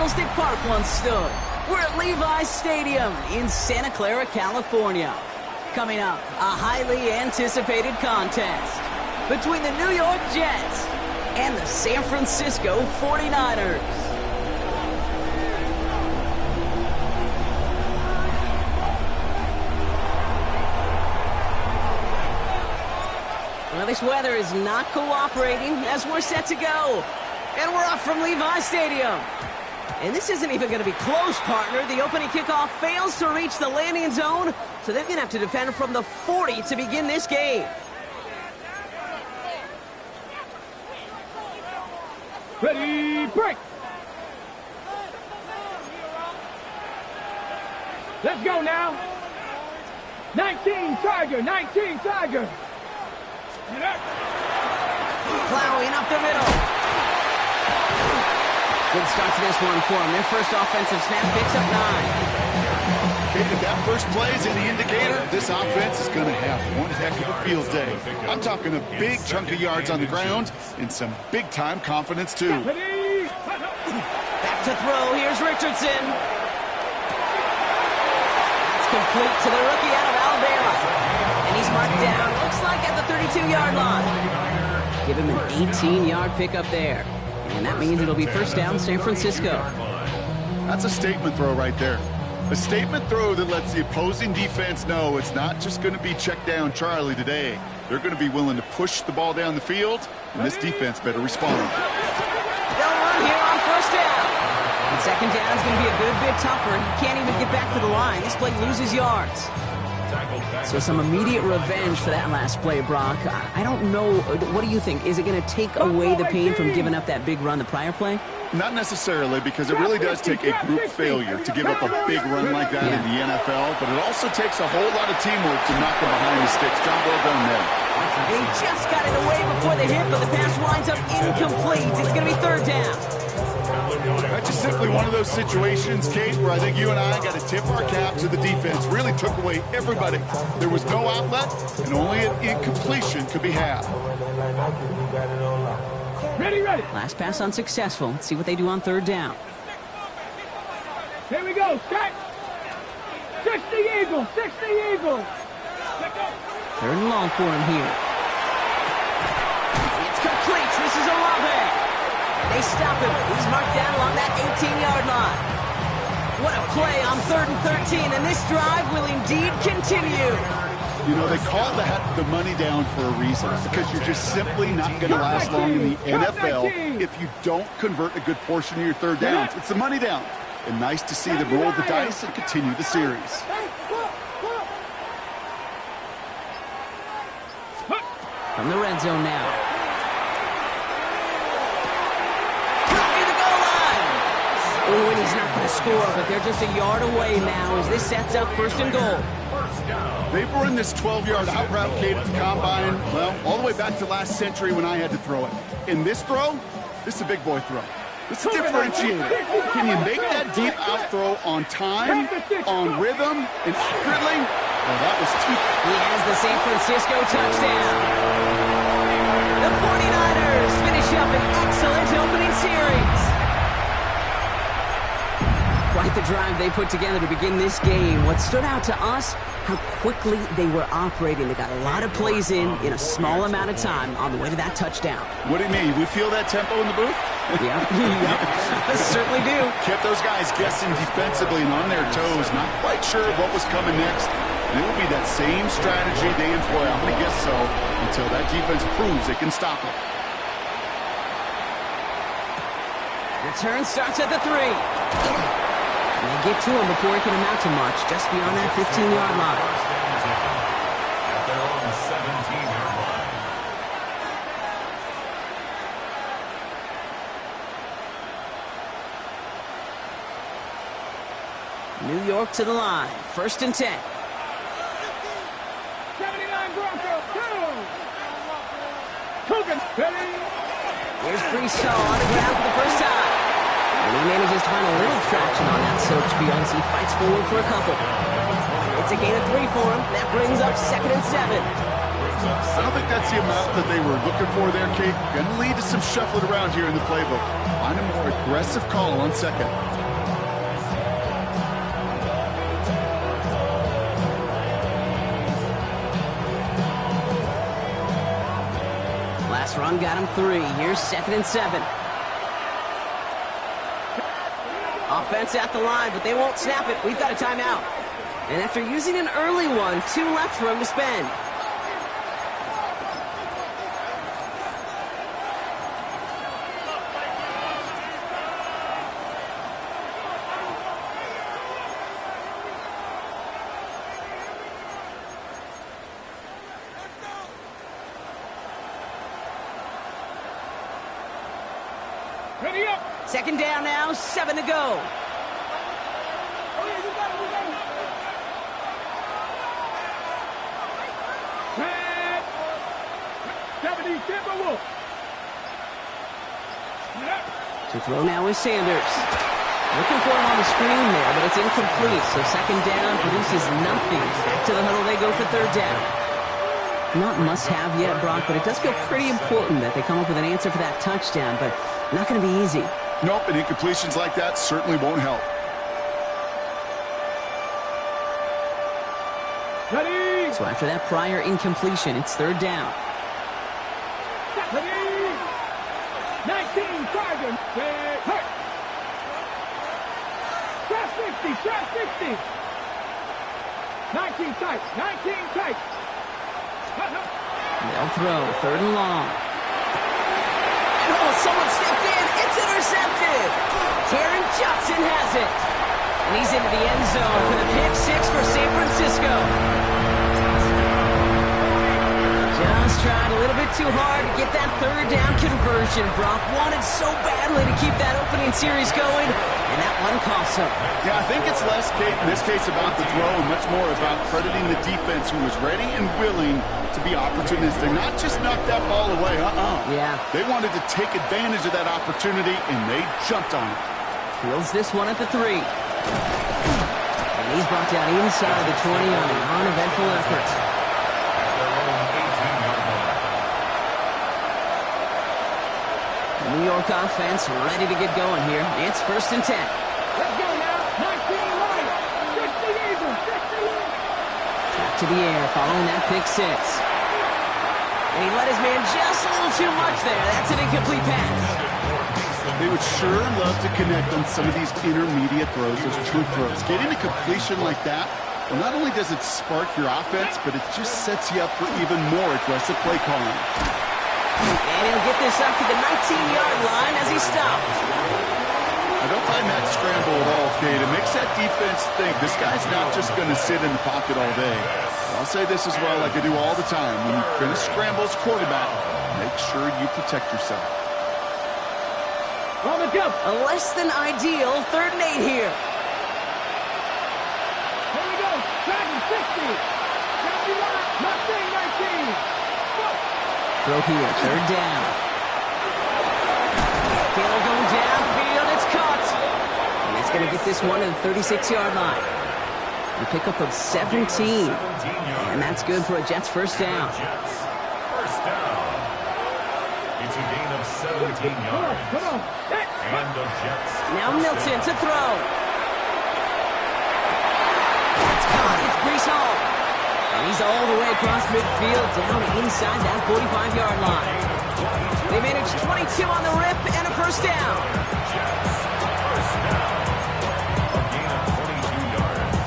Candlestick Park once stood. We're at Levi's Stadium in Santa Clara, California. Coming up, a highly anticipated contest between the New York Jets and the San Francisco 49ers. Well, this weather is not cooperating as we're set to go. And we're off from Levi's Stadium. And this isn't even going to be close, partner. The opening kickoff fails to reach the landing zone, so they're going to have to defend from the 40 to begin this game. Ready, break! Let's go now. 19 Tiger, 19 Tiger. Plowing up the middle. Good start to this one for them. Their first offensive snap picks up 9. Okay, if that first play is any indicator, this offense is going to have one heck of a field day. I'm talking a big chunk of yards on the ground and some big-time confidence, too. Back to throw. Here's Richardson. That's complete to the rookie out of Alabama. And he's marked down, looks like at the 32-yard line. Give him an 18-yard pickup there. And that means it'll be first down, San Francisco. That's a statement throw right there. A statement throw that lets the opposing defense know it's not just going to be check down Charlie today. They're going to be willing to push the ball down the field, and this defense better respond. They'll run here on first down. And second down is going to be a good bit tougher. He can't even get back to the line. This play loses yards. So some immediate revenge for that last play, Brock. I don't know. What do you think? Is it going to take away the pain from giving up that big run the prior play? Not necessarily, because it really does take a group failure to give up a big run like that in the NFL, but it also takes a whole lot of teamwork to knock them behind the sticks. John, well done there. He just got it away before the hit, but the pass winds up incomplete. It's going to be third down. That's just simply one of those situations, Kate, where I think you and I got to tip our cap to the defense. Really took away everybody. There was no outlet, and only an incompletion could be had. Ready, ready. Last pass unsuccessful. Let's see what they do on third down. Here we go, set. 60 Eagles, 60 Eagles. Third and long for him here. It's complete. This is Olave. They stop him. He's marked down along that 18-yard line. What a play on 3rd and 13, and this drive will indeed continue. You know, they call that the money down for a reason, because you're just simply not going to last long in the NFL if you don't convert a good portion of your third downs. It's the money down. And nice to see them roll the dice and continue the series. From the red zone now. Oh, and he's not going to score, but they're just a yard away now as this sets up first and goal. They've run this 12-yard out route, Kate, at the combine, well, all the way back to last century when I had to throw it. In this throw, this is a big boy throw. This is a differentiator. Can you make that deep out throw on time, on rhythm, and accurately? Oh, that was too... He has the San Francisco touchdown. The 49ers finish up an excellent opening series. Quite the drive they put together to begin this game. What stood out to us, how quickly they were operating. They got a lot of plays in a small amount of time on the way to that touchdown. What do you mean? We feel that tempo in the booth? Yeah, certainly do. Kept those guys guessing defensively and on their toes, not quite sure what was coming next. And it will be that same strategy they employ, I'm going to guess so, until that defense proves it can stop it. Return starts at the 3. And they get to him before he can amount to much, just beyond that 15-yard line. At their own 17-yard line. New York to the line. First and 10. 79 Broncos, Cougars, ready. Here's Brees on the ground for the first time. And he manages to find a little traction on that search field as he fights forward for a couple. It's a gain of 3 for him. That brings up 2nd and 7. I don't think that's the amount that they were looking for there, Kate. Gonna lead to some shuffling around here in the playbook. Find a more aggressive call on second. Last run got him 3. Here's 2nd and 7. Offense at the line, but they won't snap it. We've got a timeout. And after using an early one, 2 left for him to spend. Ready up. 2nd down now, 7 to go. Red. 70 Timberwolves. To throw now is Sanders. Looking for him on the screen there, but it's incomplete. So 2nd down produces nothing. Back to the huddle they go for 3rd down. Not must-have yet, Brock, but it does feel pretty important that they come up with an answer for that touchdown, but not going to be easy. Nope, and incompletions like that certainly won't help. Ready. So after that prior incompletion, it's 3rd down. Ready. 19 Tigers. Hurt. Trap 60. Trap 60. 19 tight. 19 tight. They'll throw 3rd and long. And someone stepped in. It's intercepted. Taron Johnson has it. And he's into the end zone for the pick 6 for San Francisco. Just tried a little bit too hard to get that 3rd down conversion. Brock wanted so badly to keep that opening series going, and that one cost him. Yeah, I think it's less, Kate, in this case about the throw and much more about crediting the defense who was ready and willing to be opportunistic. Not just knock that ball away, Yeah. They wanted to take advantage of that opportunity, and they jumped on it. Fields this one at the 3. And he's brought down inside the 20 on an uneventful effort. The New York offense ready to get going here. It's 1st and 10. Let's go now. 19 Lions. 60 Eagles. 60 Lions. Back to the air following that pick 6. And he let his man just a little too much there. That's an incomplete pass. They would sure love to connect on some of these intermediate throws, those true throws. Getting a completion like that, well, not only does it spark your offense, but it just sets you up for even more aggressive play calling. And he'll get this up to the 19-yard line as he stopped. I don't mind that scramble at all, Kate. It makes that defense think this guy's not just going to sit in the pocket all day. I'll say this as well, like I do all the time. When you're going to scramble as quarterback, make sure you protect yourself. On the jump. A less than ideal 3rd and 8 here. Here we go. Dragon 60. 71. Mustang 19. Go. Throw here, 3rd down. Taylor going downfield, it's caught. And it's going to get this one to the 36-yard line. A pickup of 17. And that's good for a Jets 1st down. First down. It's a gain of 17 yards. Come on. And the Jets. Now Milton to throw. It's caught. It's Breece Hall. And he's all the way across midfield down inside that 45-yard line. They managed 22 on the rip and a 1st down. Jets. First down. A gain of 22 yards.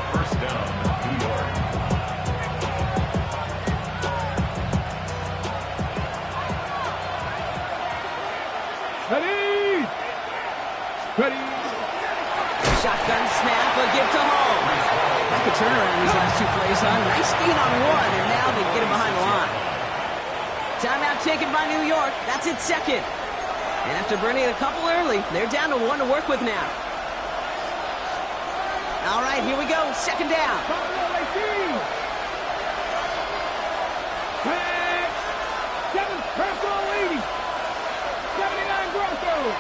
First down, New York. Ready. Ready. Shotgun snap, a give to Hall. Like a turnaround these last 2 plays, huh? Nice gain on 1, and now they get him behind the line. Timeout taken by New York. That's its 2nd. And after burning a couple early, they're down to 1 to work with now. All right, here we go. 2nd down. Red. 7 Purple 80. 79 Broncos.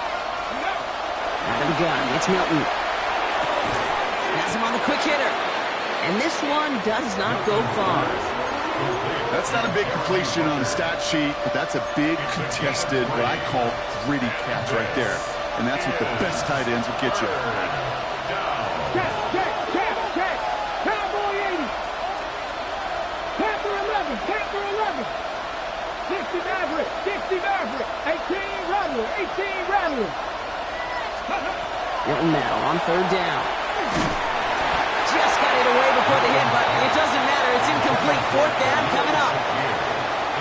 Out of the gun, it's Milton. Has him on the quick hitter. And this one does not go far. That's not a big completion on a stat sheet, but that's a big contested, what I call gritty catch right there. And that's what the best tight ends will get you. Check. Cowboy 80. Panther 11. 60 Maverick. 18 Rattler. Hilton now on third down. Just got it away before the hit, but it doesn't matter. It's incomplete. Fourth down coming up.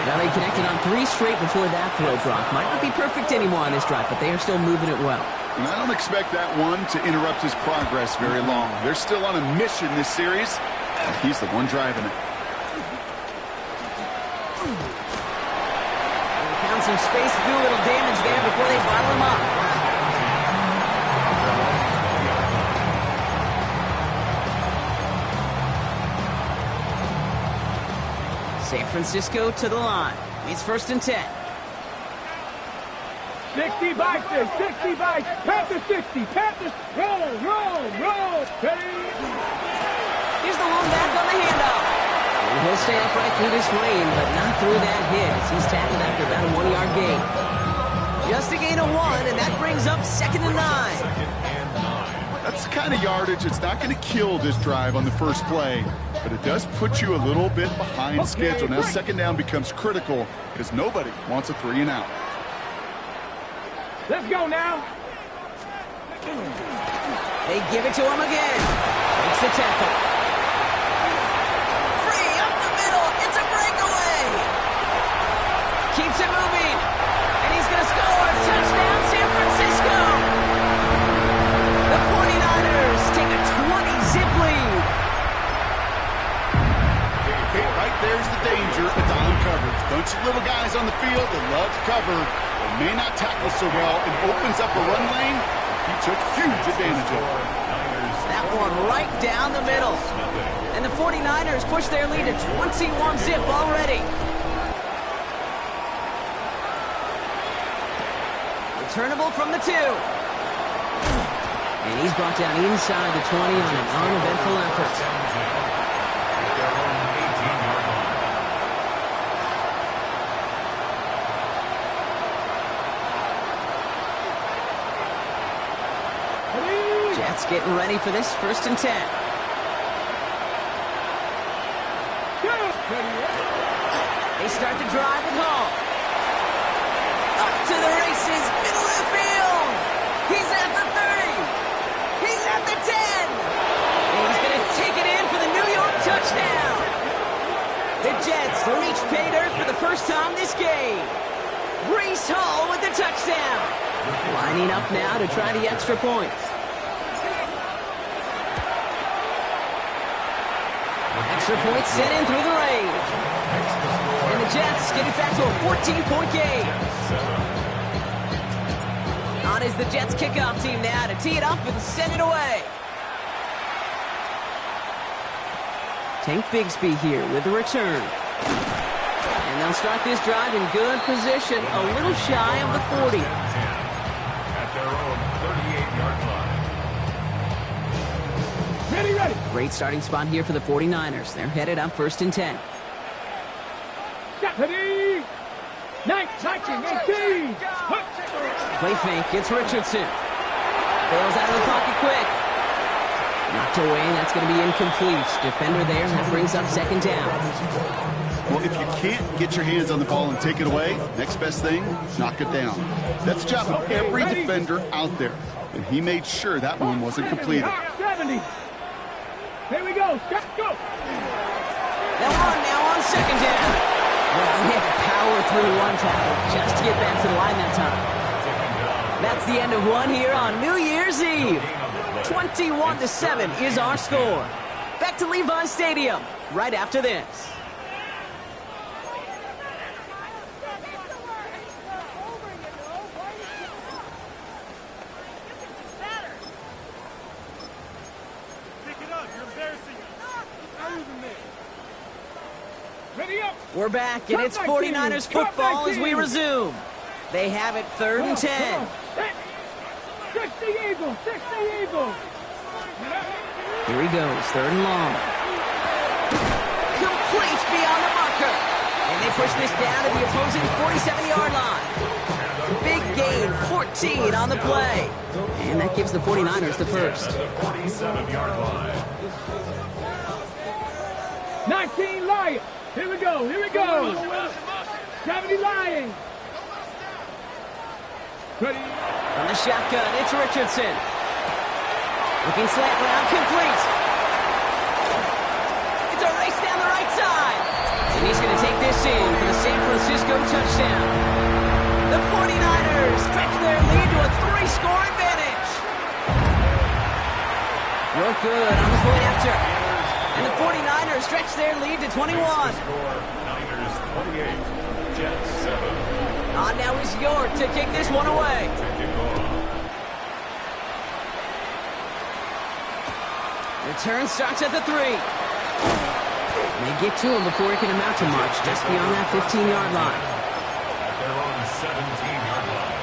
Now they connected on 3 straight before that throw drop. Might not be perfect anymore on this drive, but they are still moving it well. And I don't expect that one to interrupt his progress very long. They're still on a mission this series, and he's the one driving it. They found some space to do a little damage there before they bottle him up. San Francisco to the line. It's 1st and 10. 60 bikes. Panther 60. Panthers. Roll. Ready. Here's the long back on the handoff. And he'll stay upright through this rain, but not through that hit as he's tackled after about a 1-yard gain. Just a gain of 1, and that brings up 2nd and 9. That's the kind of yardage that's not going to kill this drive on the first play, but it does put you a little bit behind schedule. Now 2nd down becomes critical because nobody wants a 3 and out. Let's go now. They give it to him again. Makes the tackle. Free up the middle. It's a breakaway. Keeps it moving. And he's going to score. Touchdown, San Francisco. The 49ers take a 20-zip lead. Okay, right there's the danger of dime coverage. Bunch of little guys on the field that love to cover. They may not tackle so well and opens up a run lane. He took huge advantage of it. That one right down the middle. And the 49ers push their lead to 21-zip already. Returnable from the 2. And he's brought down inside the 20 on an uneventful effort. Jets getting ready for this 1st and 10. They start the drive with Hall. Up to the races, middle of the field. He's at the 30. He's at the 10. And he's going to take it in for the New York touchdown. The Jets reach pay dirt for the first time this game. Breece Hall with the touchdown. Lining up now to try the extra points. Extra points sent in through the rain. And the Jets get it back to a 14-point game. On is the Jets kickoff team now to tee it up and send it away. Tank Bigsby here with the return. And they'll start this drive in good position, a little shy of the 40. At their own 38-yard line. Ready. Great starting spot here for the 49ers. They're headed up 1st and 10. Ready. 19, 18. Play fake, it's Richardson. Bails out of the pocket quick. Knocked away, that's going to be incomplete. Defender there, and that brings up 2nd down. Well, if you can't get your hands on the ball and take it away, next best thing, knock it down. That's the job of every defender out there. And he made sure that one wasn't completed. 70. Here we go. Go. They'll run now on 2nd down. Well, he had to power through one tackle just to get back to the line that time. That's the end of one here on New Year's Eve. 21-7 is our score. Back to Levi Stadium right after this. We're back, and it's 49ers football as we resume. They have it 3rd and 10. 60 Eagles. Here he goes, 3rd and long. complete beyond the marker. And they push this down to the opposing 47-yard line. Big gain, 14 on the play. And that gives the 49ers the first. At the 47-yard line. 19 Lions. Here we go. Here we go. 70 Lions. Ready. From the shotgun, it's Richardson. Looking slant round, complete. It's a race down the right side. And he's going to take this in for the San Francisco touchdown. The 49ers stretch their lead to a 3-score advantage. You're good on the point after. And the 49ers stretch their lead to 21. Niners 28, Jets 7. On now is York to kick this one away. Return starts at the 3. They get to him before he can amount to much, just beyond that 15-yard line. At their own 17-yard line.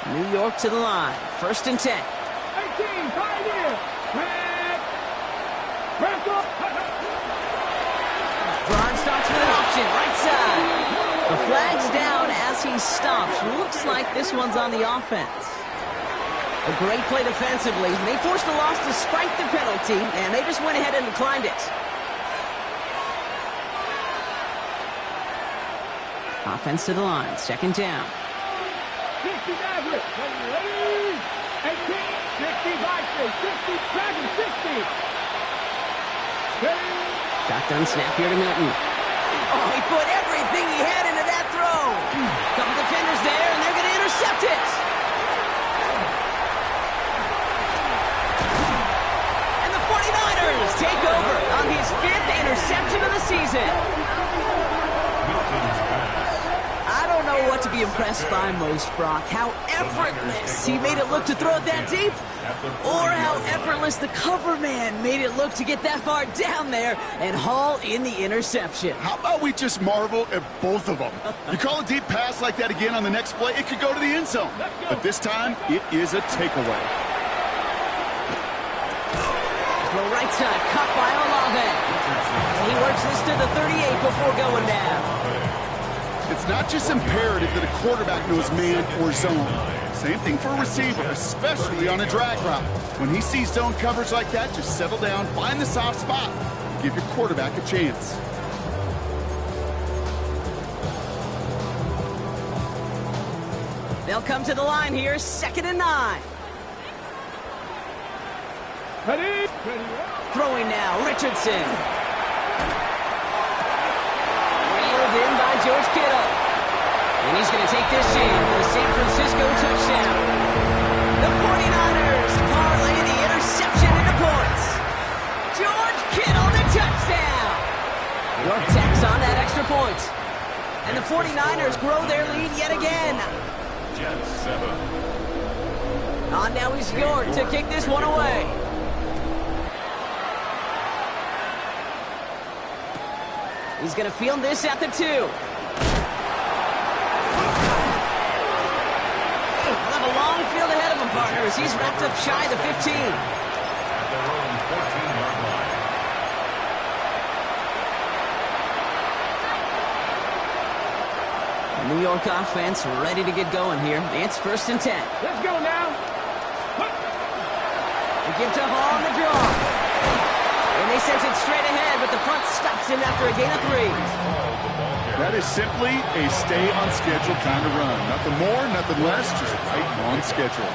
New York to the line. 1st and 10. 18, Pioneer. Red. Braun starts with an option, right side. The flag's down as he stops. Looks like this one's on the offense. A great play defensively. They forced a loss despite the penalty, and they just went ahead and declined it. Offense to the line. 2nd down. 60 Maverick. 18, 60 Vikings. 60 Dragon. 60. Shotgun snap here to Milton. Oh, he put everything he had into that throw. Couple defenders there, and they're going to intercept it. And the 49ers take over on his 5th interception of the season. I don't know what to be impressed by most, Brock. How effortless he made it look to throw it that deep, or how effortless the cover man made it look to get that far down there and haul in the interception. How about we just marvel at both of them? You call a deep pass like that again on the next play, it could go to the end zone. But this time, it is a takeaway. Throw right side, cut by Olave. He works this to the 38 before going down. It's not just imperative that a quarterback knows man or zone. Same thing for a receiver, especially on a drag route. When he sees zone coverage like that, just settle down, find the soft spot, and give your quarterback a chance. They'll come to the line here, 2nd and 9. Ready. Throwing now, Richardson. Reeled in by George Kittle. And he's going to take this in for the San Francisco touchdown. The 49ers parlay the interception into points. George Kittle, the touchdown. York tacks on that extra point. And the 49ers grow their lead yet again. Jets 7. On now is York to kick this one away. He's going to field this at the 2. He'll have a long field ahead of him, partners. He's wrapped up shy of the 15. At their own 14-yard line. The New York offense ready to get going here. It's 1st and 10. Let's go now. They give to Hall on the draw. And they sent it straight ahead, but the front stops him after a gain of 3. That is simply a stay-on-schedule kind of run. Nothing more, nothing less, just right on schedule.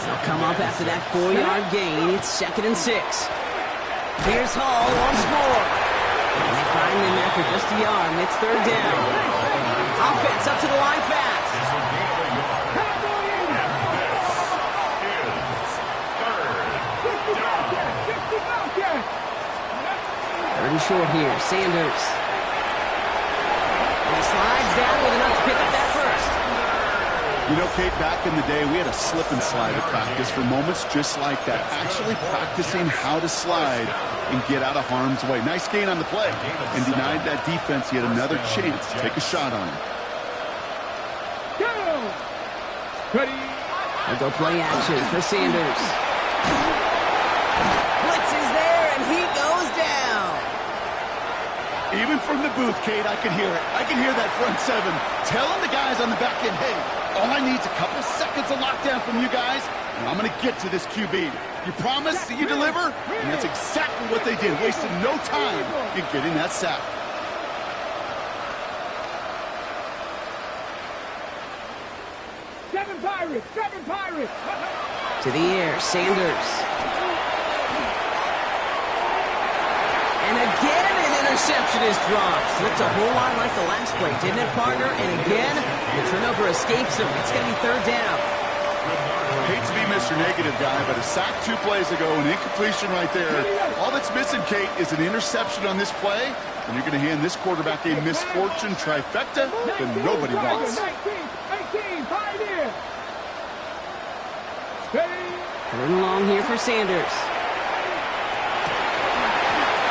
They'll come up after that 4-yard gain. It's 2nd and 6. Here's Hall once more. And they find him after just a yard, and it's 3rd down. Offense up to the line fast. Third and short here, Sanders. And he slides down with enough to pick up that first. You know, Kate, back in the day, we had a slip and slide at practice for moments just like that. Actually practicing how to slide and get out of harm's way. Nice gain on the play. And denied that defense yet another chance to take a shot on him. Ready. They'll go play action for Sanders. Blitz is there, and he goes down. Even from the booth, Kate, I can hear it. I can hear that front seven telling the guys on the back end, hey, all I need is a couple seconds of lockdown from you guys, and I'm going to get to this QB. You promise that you deliver? And that's exactly what they did, wasting no time in getting that sack. Seven Pirates. Seven Pirates. To the air, Sanders. And again, an interception is dropped. Looked a whole lot like the last play, didn't it, partner? And again, the turnover escapes him. It's going to be third down. Hate to be Mr. Negative guy, but a sack 2 plays ago, an incompletion right there. All that's missing, Kate, is an interception on this play, and you're going to hand this quarterback a misfortune trifecta that nobody wants. 19, Pioneer. Ready. Third and long here for Sanders.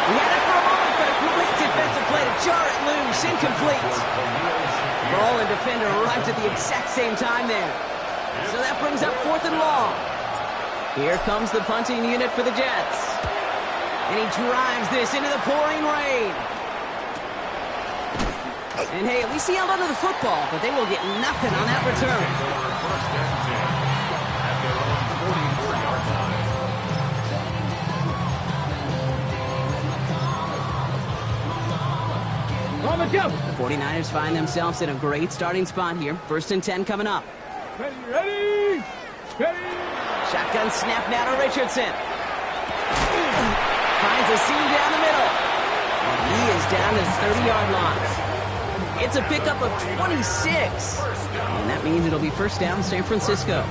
He had it for a moment, but a quick defensive play to jar it loose. Incomplete. Ball and defender arrived at the exact same time there. So that brings up fourth and long. Here comes the punting unit for the Jets. And he drives this into the pouring rain. And hey, at least he held onto the football, but they will get nothing on that return. First and 10 at their own 44-yard line. On the jump. The 49ers find themselves in a great starting spot here. First and 10 coming up. Ready, ready, ready. Shotgun snap now to Richardson. Finds a seam down the middle. And he is down to the 30-yard line. It's a pickup of 26. And that means it'll be first down San Francisco.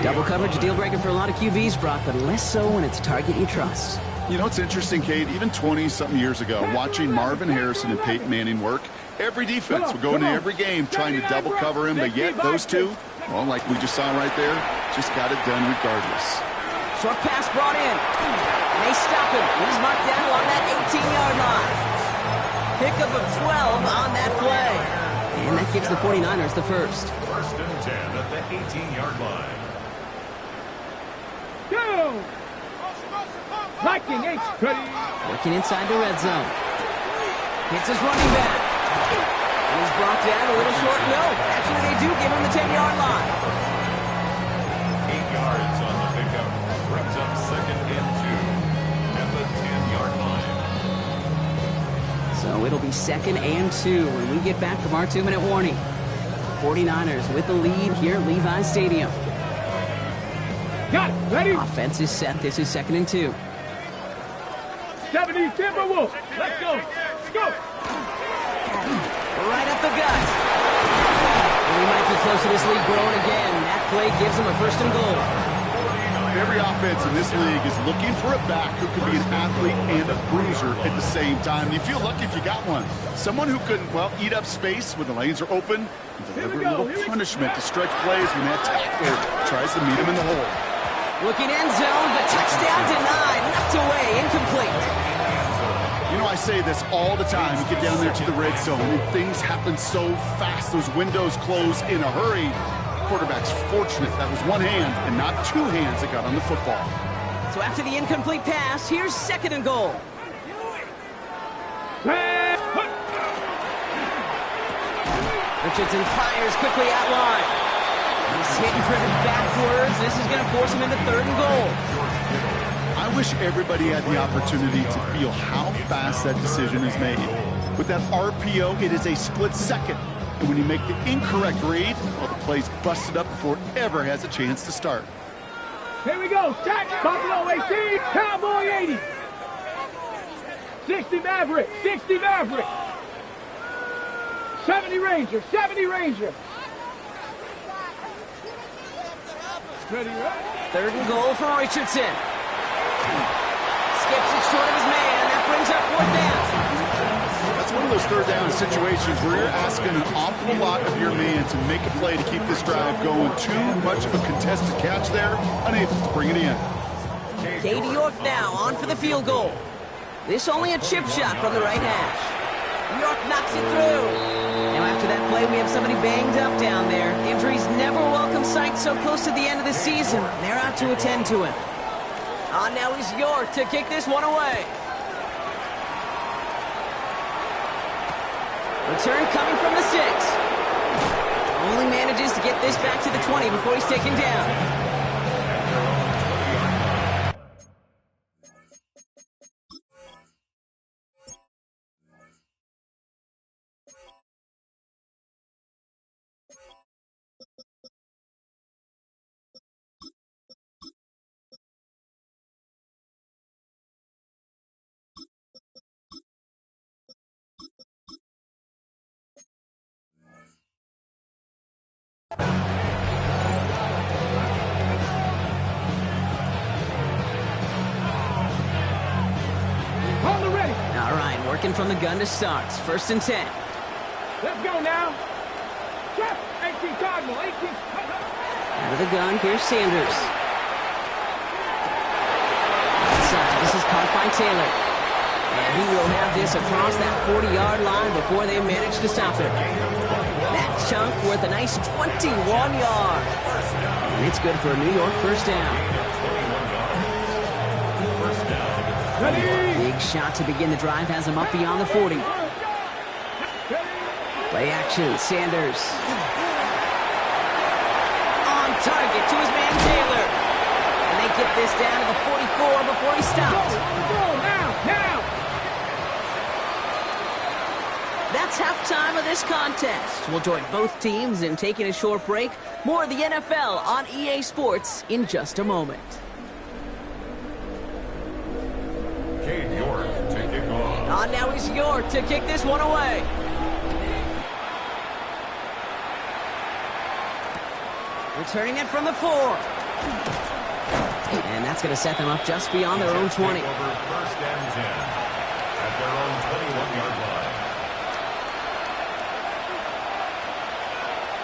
Double coverage, a deal breaker for a lot of QBs, Brock, but less so when it's a target you trust. You know, it's interesting, Kate, even 20-something years ago, watching Marvin Harrison and Peyton Manning work, every defense would go into every game trying to double cover him, but yet those two, well, like we just saw right there, just got it done regardless. Short pass brought in, and they stop him. He's marked down along that 18-yard line. Pickup of 12 on that play. And that gives the 49ers the first. First and 10 at the 18-yard line. Go. Viking H. Ready. Working inside the red zone. Hits his running back. And he's brought down a little short. No, actually they do give him the 10-yard line. 8 yards on the pickup. Brings up second and 2 at the 10-yard line. So it'll be second and 2 when we get back from our 2-minute warning. 49ers with the lead here at Levi's Stadium. Got it. Ready. Offense is set. This is second and 2. 70 Timberwolves. Let's go. Go. Right up the gut. And we might be close to this league growing again. That play gives them a first and goal. Every offense in this league is looking for a back who can be an athlete and a bruiser at the same time. You feel lucky if you got one. Someone who can, well, eat up space when the lanes are open and deliver a little punishment to stretch plays when that tackler tries to meet him in the hole. Looking end zone, but touchdown denied. Knocked away, incomplete. You know, I say this all the time. You get down there to the red zone, and things happen so fast. Those windows close in a hurry. Quarterback's fortunate that was one hand and not two hands that got on the football. So after the incomplete pass, here's second and goal. Richardson fires quickly out line. He's hit and driven backwards. This is going to force him into third and goal. I wish everybody had the opportunity to feel how fast that decision is made. With that RPO, it is a split second. And when you make the incorrect read, well, the play's busted up before it ever has a chance to start. Here we go. Sack. Buffalo 18. Cowboy 80. 60 Maverick. 60 Maverick. 70 Ranger. 70 Ranger. Ready, right? Third and goal for Richardson. Skips it short of his man. That brings up fourth down. That's one of those third down situations where you're asking an awful lot of your man to make a play to keep this drive going. Too much of a contested catch there, unable to bring it in. Katie York now on for the field goal. This only a chip shot from the right hash. York knocks it through. Now after that play, we have somebody banged up down there. Injuries never a welcome sight so close to the end of the season. They're out to attend to him. Now he's York to kick this one away. Return coming from the 6. Only manages to get this back to the 20 before he's taken down. All right, working from the gun to start. 1st and 10. Let's go now. Check. 18 Cardinal. 18. Out of the gun, here's Sanders. Outside, this is caught by Taylor. And he will have this across that 40-yard line before they manage to stop it. That chunk worth a nice 21 yards. And it's good for a New York 1st down. Big shot to begin the drive has him up beyond the 40. Play action, Sanders. On target to his man Taylor. And they get this down to the 44 before he stopped. Now. That's halftime of this contest. We'll join both teams in taking a short break. More of the NFL on EA Sports in just a moment. Cade York to kick off. Now he's York to kick this one away. Returning it from the 4. And that's going to set them up just beyond their own 20. Over 1st and 10 at their own 21-yard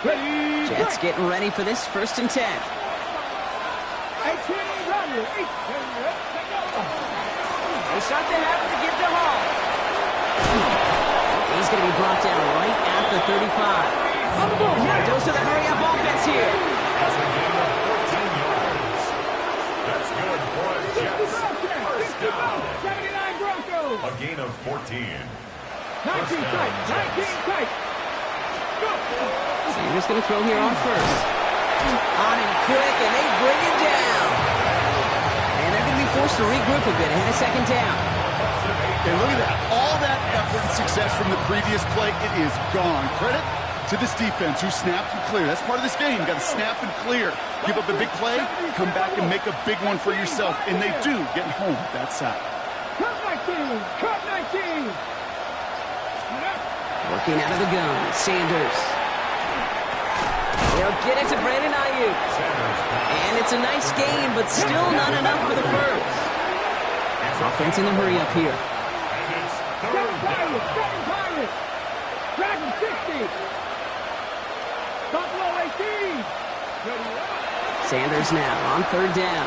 line. Jets getting ready for this 1st and 10. 18 running. They start the half with the give to Hall. He's going to be brought down right at the 35. Goes to the hurry-up offense here. That's a gain of 14 yards. That's good for a Jets. 1st down. 79 Broncos. A gain of 14. 19 tight. 19 tight. Go. Sanders going to throw here on 1st. On him quick, and they bring him down. And they're going to be forced to regroup a bit ahead of 2nd down. And look at that. All that effort and success from the previous play, it is gone. Credit to this defense who snapped and cleared. That's part of this game. You got to snap and clear. Give up a big play, come back and make a big one for yourself. And they do, getting home with that sack. Cut 19. Cut 19. Working out of the gun, Sanders. They'll get it to Brandon Ayuk. And it's a nice gain, but still not enough for the first. Offense in the hurry-up here. Second Pirates. Dragon 60. Buffalo 18. Sanders now on 3rd down.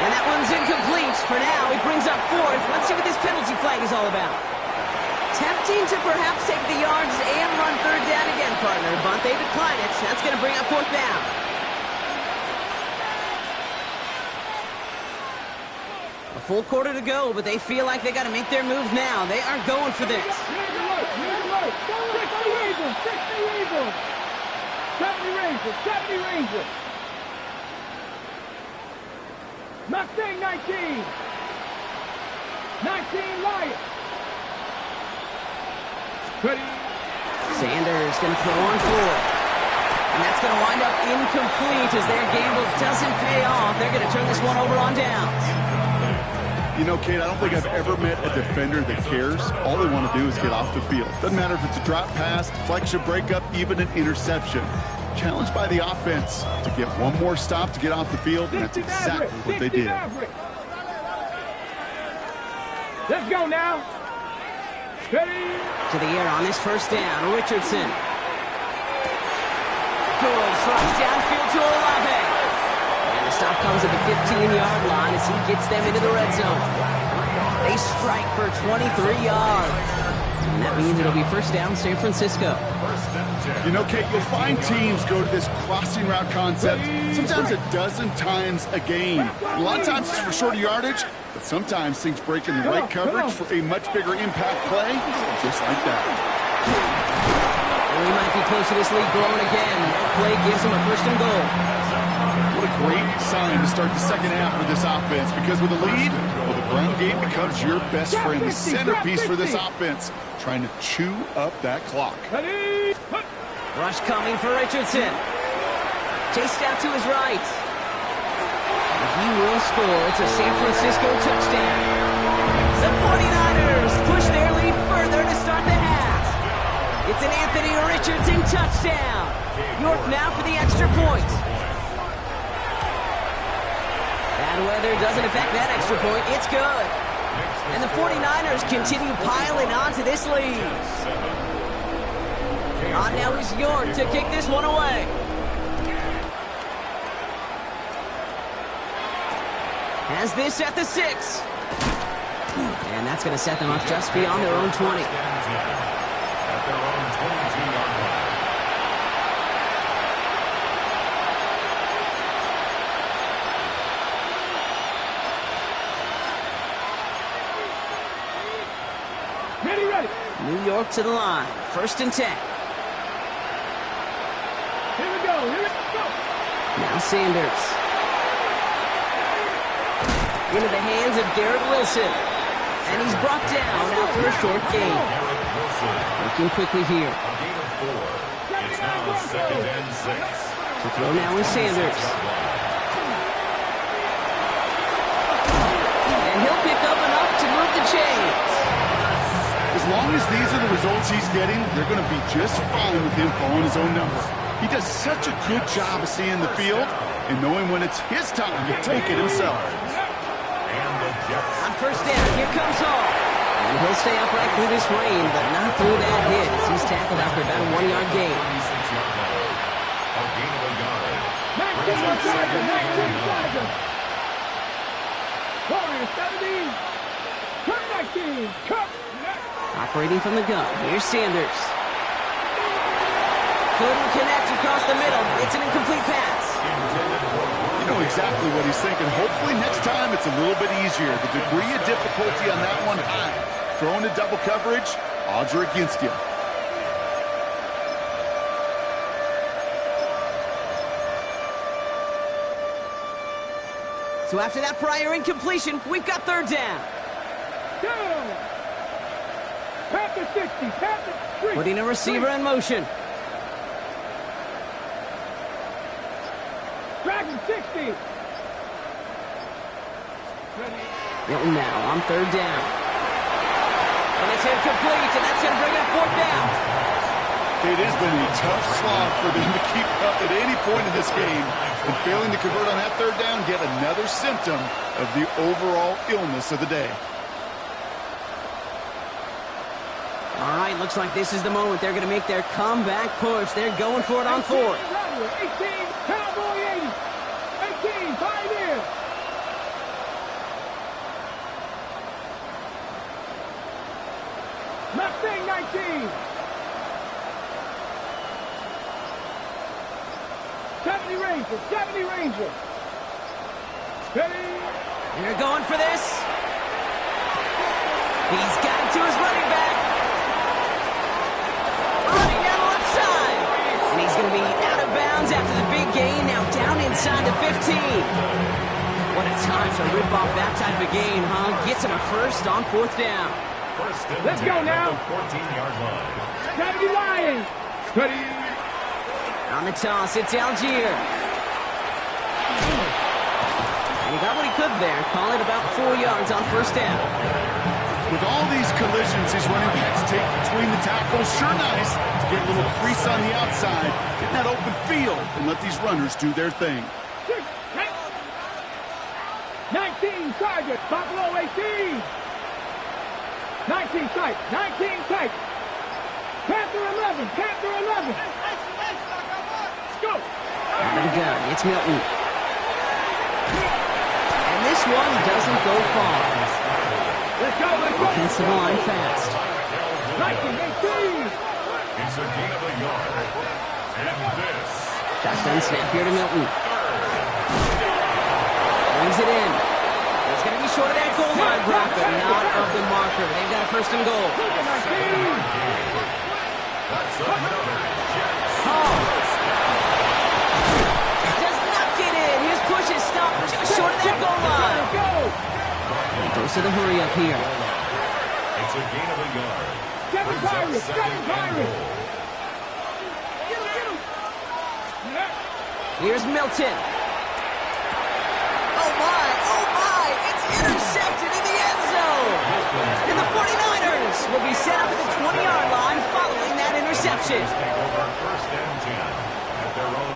And that one's incomplete. For now, it brings up 4th. Let's see what this penalty flag is all about. Tempting to perhaps take the yards and run 3rd down again, partner, but they decline it. That's going to bring up 4th down. A full quarter to go, but they feel like they got to make their move now. They are going for this. 60 Eagles. 70 Rangers. Mustang 19. 19 Lions. Sanders going to throw on 4th. And that's going to wind up incomplete as their gamble doesn't pay off. They're going to turn this one over on downs. You know, Kate, I don't think I've ever met a defender that cares. All they want to do is get off the field. Doesn't matter if it's a drop pass, deflection, breakup, even an interception. Challenged by the offense to get one more stop to get off the field, and that's exactly what they did. Let's go now. Ready? To the air on this 1st down, Richardson. Good thrust downfield to Olave. And the stop comes at the 15-yard line as he gets them into the red zone. They strike for 23 yards. And that means it'll be first down, San Francisco. First and 10. You know, Kate, you'll find teams go to this crossing route concept sometimes a dozen times a game. A lot of times it's for shorter yardage, but sometimes things break in the right coverage for a much bigger impact play, just like that. And we might be close to this lead growing again. That play gives them a first and goal. What a great sign to start the second half for this offense, because with a lead, well, the ground game becomes your best friend, the centerpiece for this offense, trying to chew up that clock. Rush coming for Richardson. Chased out to his right. He will score. It's a San Francisco touchdown. The 49ers push their lead further to start the half. It's an Anthony Richardson touchdown. York now for the extra point. Bad weather doesn't affect that extra point. It's good. And the 49ers continue piling on to this lead. On now is York to kick this one away. Has this at the 6. And that's going to set them up just beyond their own 20. At their own 22-yard line. Ready. New York to the line. First and 10. Here we go. Now Sanders. Into the hands of Garrett Wilson. And he's brought down after a short gain. Working quickly here. A gain of 4. It's now second and 6. To throw now is Sanders. And he'll pick up enough to move the chains. As long as these are the results he's getting, they're going to be just fine with him calling his own number. He does such a good job of seeing the field and knowing when it's his time to take it himself. And the Jets. On first down, here comes Hall. And he'll stay upright through this rain, but not through that hit, as he's tackled after about a 1-yard gain. 36-yard line. A gain of a yard. 19 Tigers. Warriors 17. Cut 19. Cut. Operating from the gun, here's Sanders. Couldn't connect across the middle. It's an incomplete pass. You know exactly what he's thinking. Hopefully next time it's a little bit easier. The degree of difficulty on that one high. Throwing to double coverage, odds are against you. So after that prior incompletion, we've got third down. Down. Panther 60. Panther 3. Putting a receiver in motion. Dragon 60. Milton now on third down. And it's incomplete, and that's going to bring up fourth down. It has been a tough slog for them to keep up at any point in this game. And failing to convert on that third down, yet another symptom of the overall illness of the day. All right, looks like this is the moment they're going to make their comeback push. They're going for it on fourth. 18, Cowboy 80. 18, Pioneer. Mustang 19. 70 Ranger, 70 Ranger. Steady. They're going for this. He's got it to his running back. Running down the left side. And he's going to be out of bounds after the big gain. Now down inside the 15. What a time to rip off that type of gain, huh? Gets him a first on fourth down. First and Let's 10 go now. at the 14-yard line. 70 Lions. Steady. On the toss, it's Algier. And he got what he could there. Call it about 4 yards on first down. With all these collisions these running backs take between the tackles, sure nice to get a little crease on the outside, get in that open field, and let these runners do their thing. 19 Tigers, Buffalo 18. 19 tight, 19 tight. Panther 11, Panther 11. Let's go. Out of the gun, it's Milton. And this one doesn't go far. Let's go, let's go. Offensive line fast. It's a gain of a yard. And this. Shotgun snap here to Milton. Brings it in. It's going to be short of that goal line, Brock, but not of the marker. They've got a first and goal. That's another Jets. Hall. Does not get in. His push is stopped just short of that goal line. He goes to the hurry up here. It's a gain of a yard. Seven Pirates! Seven Pirates! Here's Milton. Oh my, it's intercepted in the end zone. And the 49ers will be set up at the 20-yard line following that interception. Take over first and 10 at their own.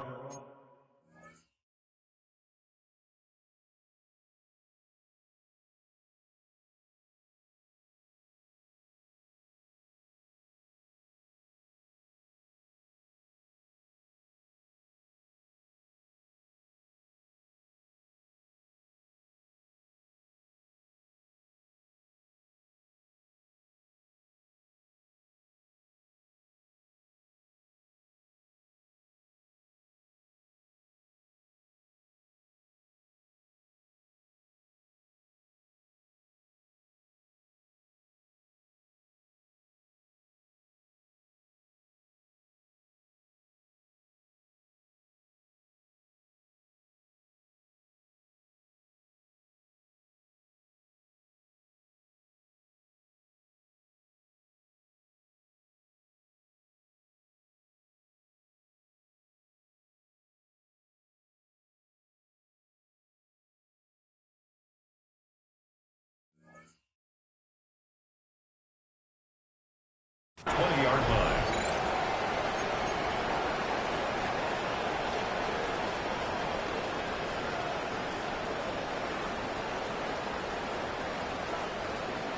Yard line.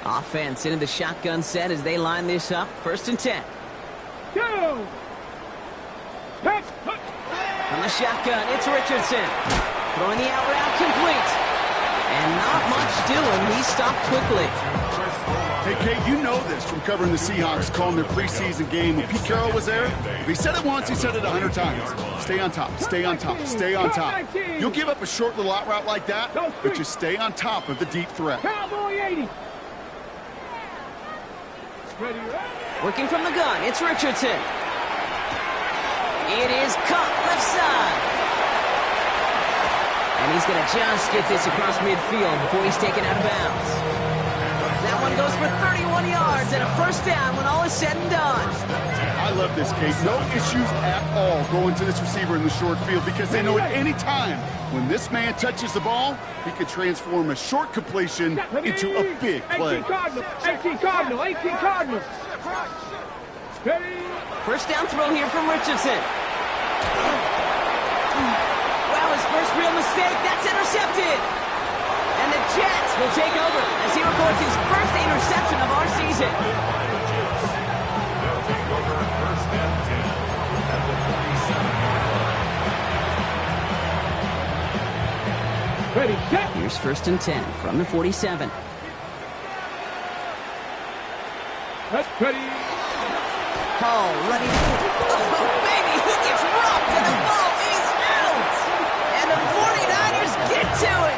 Offense into the shotgun set as they line this up. First and 10. Two. Pass. From the shotgun, it's Richardson. Throwing the out route complete. And not much doing. He stopped quickly. Hey, Kate, you know this from covering the Seahawks, calling their preseason game. When Pete Carroll was there, if he said it once, he said it 100 times. Stay on top, stay on top, stay on top. You'll give up a short little out route like that, but just stay on top of the deep threat. Cowboy 80. Ready, Working from the gun, it's Richardson. It is caught left side. And he's going to just get this across midfield before he's taken out of bounds. That one goes for 31 yards and a first down when all is said and done. I love this, Kate. No issues at all going to this receiver in the short field because they know at any time when this man touches the ball, he can transform a short completion into a big play. 18 Cardinal. Ready. First down throw here from Richardson. Wow, his first real mistake. That's intercepted. And the Jets will take over as he records his first interception of our season. They'll take over first and 10 at the 47-yard line. Ready, set. Here's first and 10 from the 47. Ready. Hall ready. Oh, baby, he gets robbed and the ball is out. And the 49ers get to it.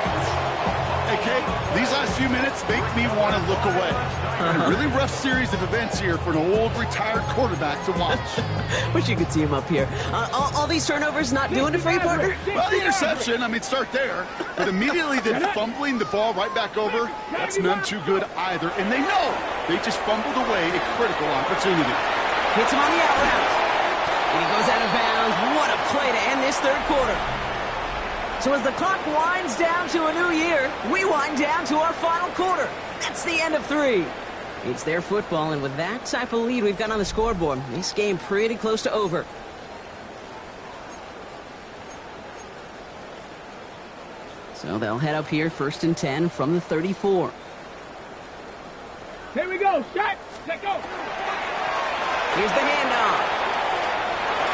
Hey, Kate, these last few minutes make me want to look away. A really rough series of events here for an old retired quarterback to watch. Wish you could see him up here. All these turnovers not doing it for you, partner? Well, the interception, start there. But immediately then fumbling the ball right back over, that's none too good either. And they know they just fumbled away a critical opportunity. Hits him on the out route. And he goes out of bounds. What a play to end this third quarter. So as the clock winds down to a new year, we wind down to our final quarter. That's the end of 3. It's their football, and with that type of lead we've got on the scoreboard, this game pretty close to over. So they'll head up here, first and 10 from the 34. Here we go. Shot. Let go. Here's the handoff.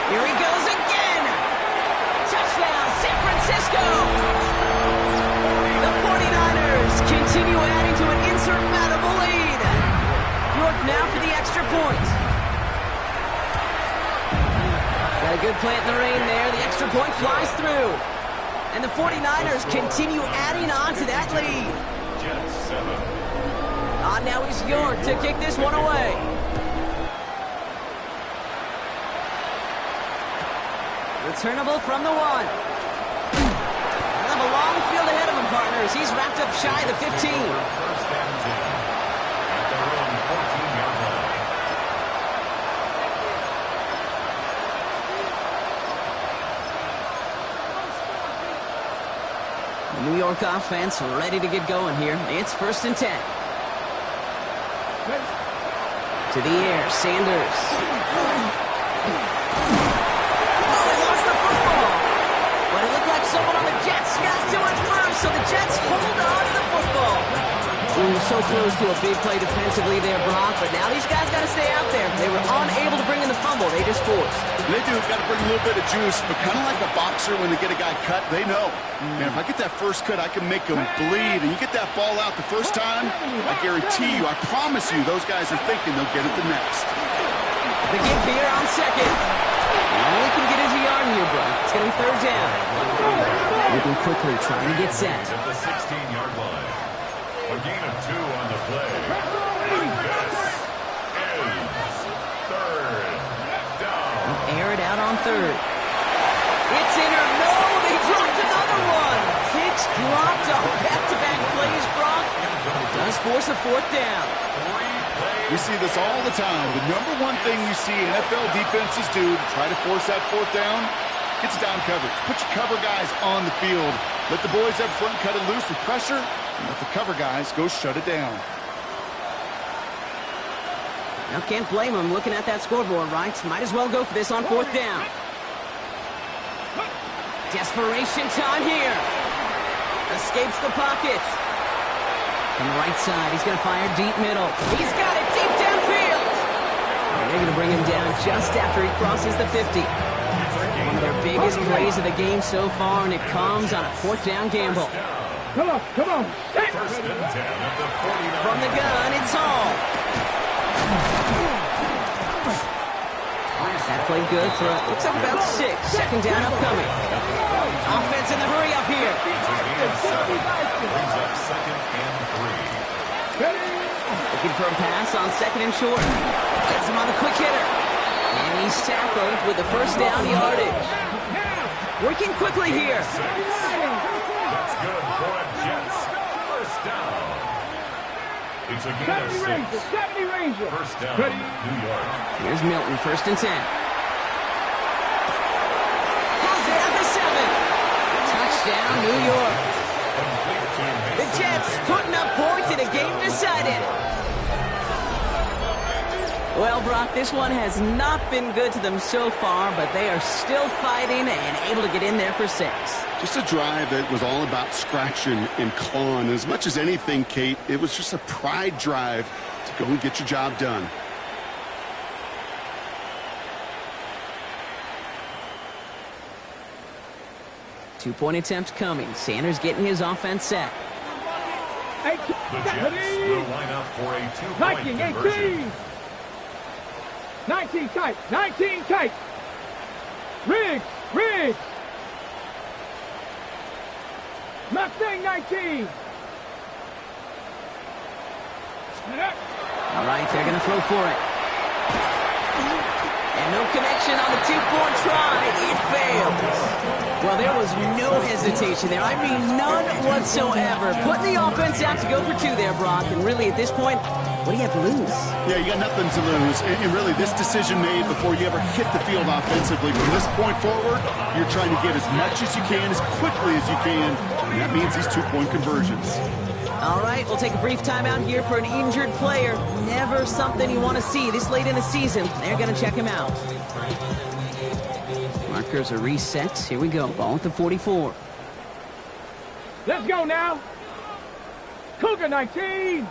Here he goes again. Touchdown, San Francisco. The 49ers continue adding to an insurmountable lead. York now for the extra point. A good plant in the rain there. The extra point flies through. And the 49ers continue adding on to that lead. Jets 7. Now he's York to kick this one away. Returnable from the 1. They'll have a long field ahead of him, partners. He's wrapped up shy of the 15. First and 10. At their own 14-yard line. The New York offense ready to get going here. It's 1st and 10. To the air, Sanders. Oh, he lost the football. But it looked like someone on the Jets got to it first, so the Jets hold on to the football. Ooh, so close to a big play defensively there, Brock, but now these guys got to stay out there. They were unable to bring in the fumble. They just forced. They do got to bring a little bit of juice, but kind of like a boxer when they get a guy cut, they know. Man, if I get that first cut, I can make them bleed. And you get that ball out the first time, I guarantee you, I promise you, those guys are thinking they'll get it the next. The give here on 2nd. He only can get his yard here, Brock. It's going to be 3rd down. Moving quickly, trying to get set. At the 16-yard line. A gain of 2 on the play. And this is 3rd down. Air it out on 3rd. It's in or no, they dropped another one. Hicks dropped on back-to-back plays, Brock. It does force a 4th down. We see this all the time. The number one thing you see NFL defenses do to try to force that 4th down, it's down coverage. Put your cover guys on the field. Let the boys up front cut it loose with pressure, and let the cover guys go shut it down. Now, can't blame him looking at that scoreboard, right? Might as well go for this on 4th down. Desperation time here. Escapes the pocket. On the right side, he's going to fire deep middle. He's got it deep downfield. And they're going to bring him down just after he crosses the 50. One of their biggest plays of the game so far, and it comes on a 4th down gamble. Come on, come on. First and 10 at the 49. From the gun, it's Hall. That played good for, looks like about 6. 2nd down upcoming. Offense in the hurry up here. Brings up 2nd and 3. Looking for a pass on 2nd and short. Gets him on the quick hitter. And he's tackled with the 1st down yardage. Working quickly here. That's good for a Jets. First down. It's a gain of 6. 70 Ranger. First down, New York. Here's Milton, 1st and 10. Goes down to 7. Touchdown, New York. The Jets putting up points in a game decided. Well, Brock, this one has not been good to them so far, but they are still fighting and able to get in there for 6. Just a drive that was all about scratching and clawing. As much as anything, Kate, it was just a pride drive to go and get your job done. Two-point attempt coming. Sanders getting his offense set. The Jets will line up for a 2-point conversion. 19 tight, 19 tight. Riggs, Riggs. Mustang 19. All right, they're going to throw for it. And no connection on the 2-point try. It fails. Well, there was no hesitation there. I mean, none whatsoever. Putting the offense out to go for 2 there, Brock. And really, at this point, what do you have to lose? Yeah, you got nothing to lose. And really, this decision made before you ever hit the field offensively. From this point forward, you're trying to get as much as you can, as quickly as you can. And that means these 2-point conversions. All right, we'll take a brief timeout here for an injured player. Never something you want to see this late in the season. They're going to check him out. Markers are reset. Here we go. Ball at the 44. Let's go now. Cougar 19.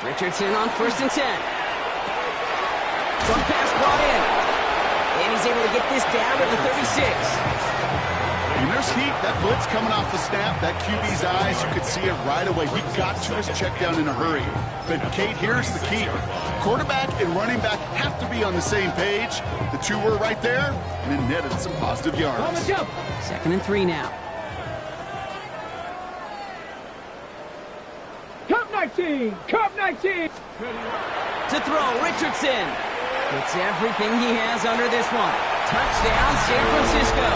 Richardson on 1st and 10. Front pass brought in. And he's able to get this down to the 36. When there's heat, that blitz coming off the snap, that QB's eyes, you could see it right away. He got to his check down in a hurry. But, Kate, here's the key. Quarterback and running back have to be on the same page. The two were right there, and it netted some positive yards. 2nd and 3 now. Cup 19! Cup 19! To throw, Richardson. Puts everything he has under this one. Touchdown, San Francisco.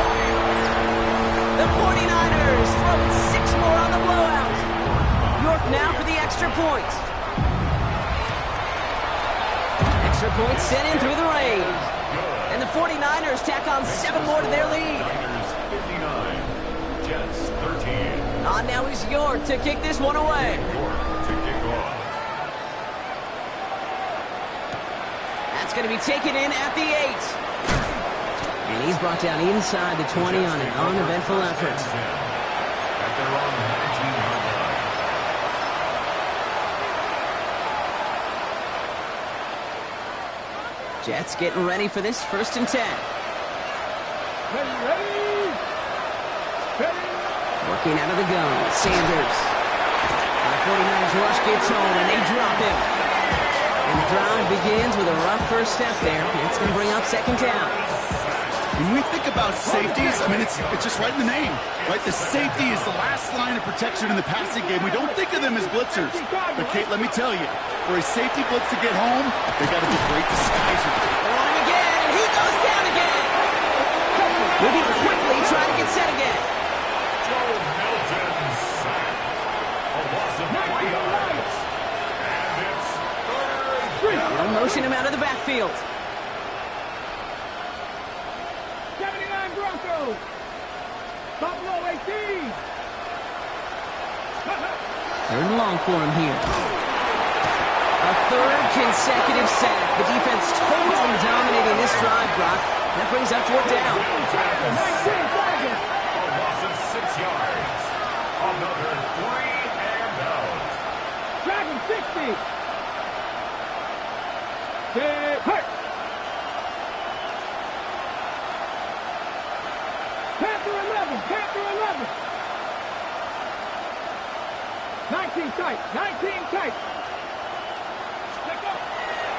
The 49ers throw 6 more on the blowout. York now for the extra point. Extra point sent in through the rain. And the 49ers tack on 7 more to their lead. 59, Jets 13. On now is York to kick this one away. York to kick off. That's going to be taken in at the 8. And he's brought down inside the 20 on an uneventful effort. At their own 19-yard line. Jets getting ready for this 1st and 10. Ready! Working out of the gun, Sanders. And the 49ers rush gets home, and they drop him. And the drive begins with a rough first step there. It's going to bring up 2nd down. When we think about safeties, I mean, it's just right in the name, right? The safety is the last line of protection in the passing game. We don't think of them as blitzers. But, Kate, let me tell you, for a safety blitz to get home, they got to be great disguisers. They're on him again, and he goes down again. Moving quickly, trying to get set again. Joe Milton sacked. A loss of 3 yards. And it's 3rd down. They'll motion him out of the backfield. 79 Broncos! Buffalo 18! 3rd and long for him here. A 3rd consecutive sack. The defense totally dominating this drive, Brock. That brings up 4th down. 19 Tigers! A loss of 6 yards. Another 3 and out. Dragon 60! Hurt! Panther 11! Panther 11! 19 tight! 19 tight!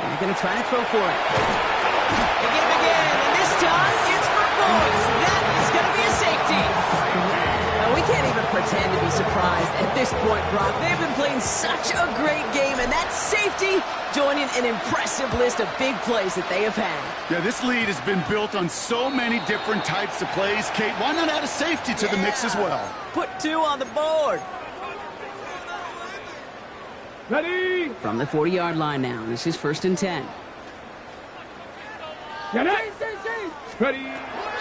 They're going to try to throw for it. They get him again, and this time it's for points. That is going to be a safety. Now, we can't even pretend to be surprised at this point, Brock. They've been playing such a great game, and that safety joining an impressive list of big plays that they have had. Yeah, this lead has been built on so many different types of plays. Kate, why not add a safety to the mix as well? Put 2 on the board. Ready! From the 40-yard line now, this is 1st and 10. Get it! Ready!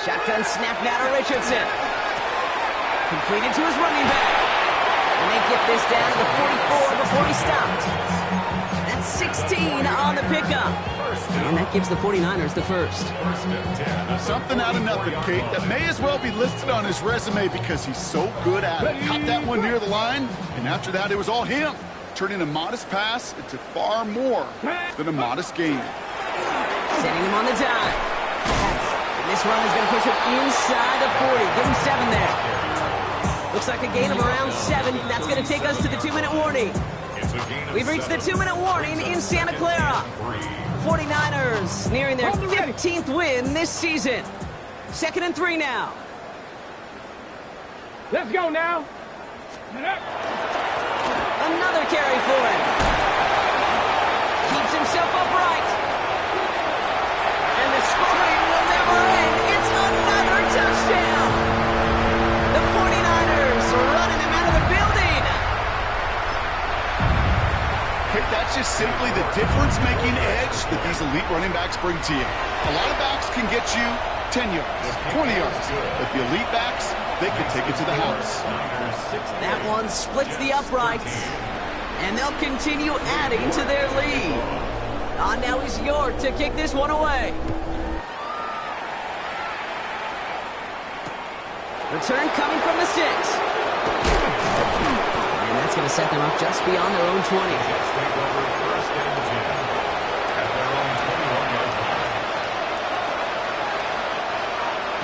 Shotgun snap now to Richardson. Completed to his running back. And they get this down to the 44 before he stopped. That's 16 on the pickup. And that gives the 49ers the 1st. Something out of nothing, Kate, that may as well be listed on his resume because he's so good at it. Caught that one near the line, and after that, it was all him. Turning a modest pass into far more than a modest game. Setting him on the dive. And this run is going to push him inside the 40. Give him 7 there. Looks like a gain of around 7. That's going to take us to the 2-minute warning. We've reached the 2-minute warning in Santa Clara. 49ers nearing their 15th win this season. 2nd and 3 now. Let's go now! Another carry for him. Keeps himself upright. And the scoring will never end. It's another touchdown. The 49ers running him out of the building. Kate, that's just simply the difference-making edge that these elite running backs bring to you. A lot of backs can get you 10 yards, 20 yards, but the elite backs, they can take it to the house. That one splits the uprights, and they'll continue adding to their lead. On now is York to kick this one away. Return coming from the 6. And that's going to set them up just beyond their own 20.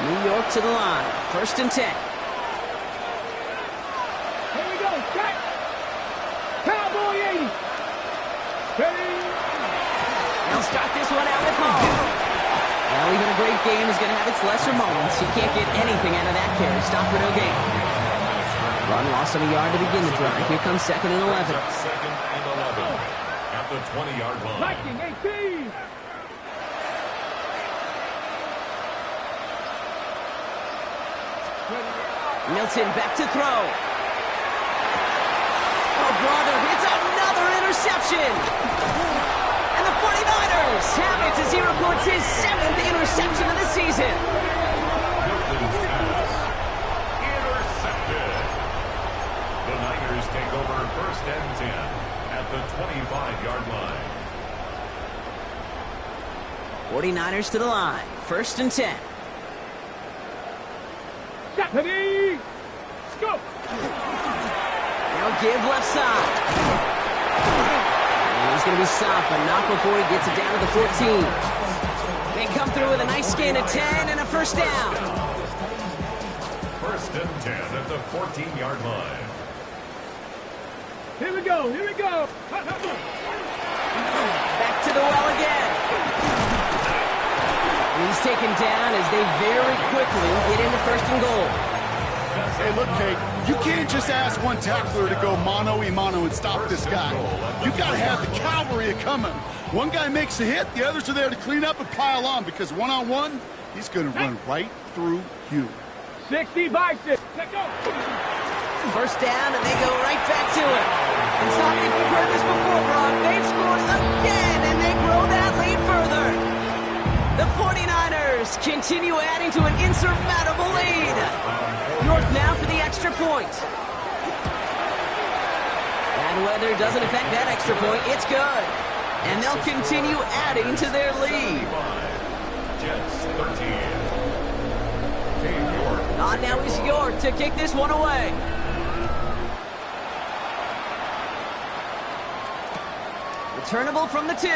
New York to the line. 1st and 10. Cowboy 80. Ready? They'll start this one out with Hall. Well, even a great game is going to have its lesser moments. You can't get anything out of that carry. Stop for no gain. Run loss of a yard to begin the drive. Here comes 2nd and 11. Second and 11 at the 20-yard line. Viking 18. Milton back to throw. Oh, brother, it's another interception. And the 49ers have it as he reports his 7th interception of the season. Milton's pass intercepted. The Niners take over 1st and 10 at the 25-yard line. 49ers to the line. 1st and 10. Ready? Go. They'll give left side. And he's going to be stopped, but not before he gets it down to the 14. They come through with a nice gain of 10 and a 1st down. 1st and 10 at the 14-yard line. Here we go. Here we go. Back to the well again. And he's taken down as they very quickly get into 1st and goal. Hey, look, Kate, you can't just ask one tackler to go mano-a-mano and stop this guy. You got to have the cavalry coming. One guy makes a hit, the others are there to clean up and pile on, because one-on-one, he's going to run right through you. 60 Vikings. Let's go. 1st down, and they go right back to it. And stop me if you've heard this before, Brock. They've scored again, and they grow that lead further. The 49ers continue adding to an insurmountable lead. North now for the extra point. Bad weather doesn't affect that extra point. It's good. And they'll continue adding to their lead. Jets 13. Cam York. On now is York to kick this one away. Returnable from the 2.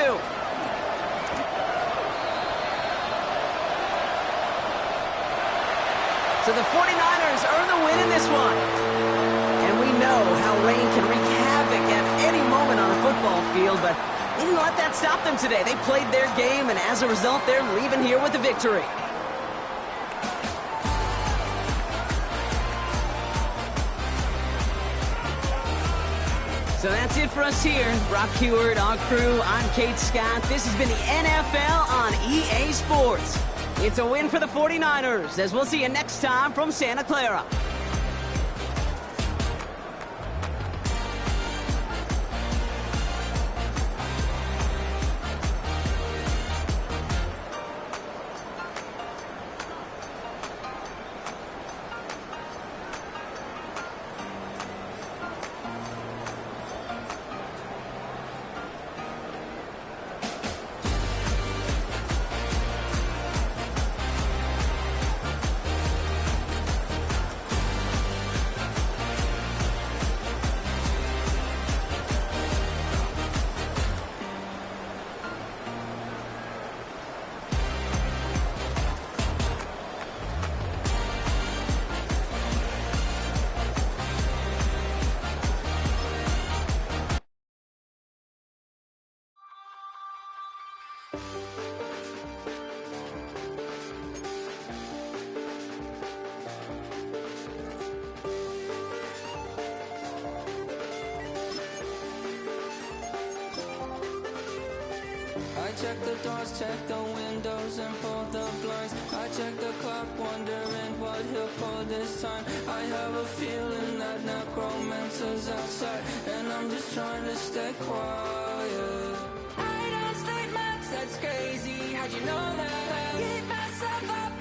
So the 49ers earn the win in this one. And we know how rain can wreak havoc at any moment on a football field, but they didn't let that stop them today. They played their game, and as a result, they're leaving here with the victory. So that's it for us here. Brock Huard, our crew, I'm Kate Scott. This has been the NFL on EA Sports. It's a win for the 49ers, as we'll see you next time from Santa Clara. I check the doors, check the windows, and pull the blinds. I check the clock, wondering what he'll pull this time. I have a feeling that necromancer's outside, and I'm just trying to stay quiet. I don't state maps, that's crazy. How'd you know that?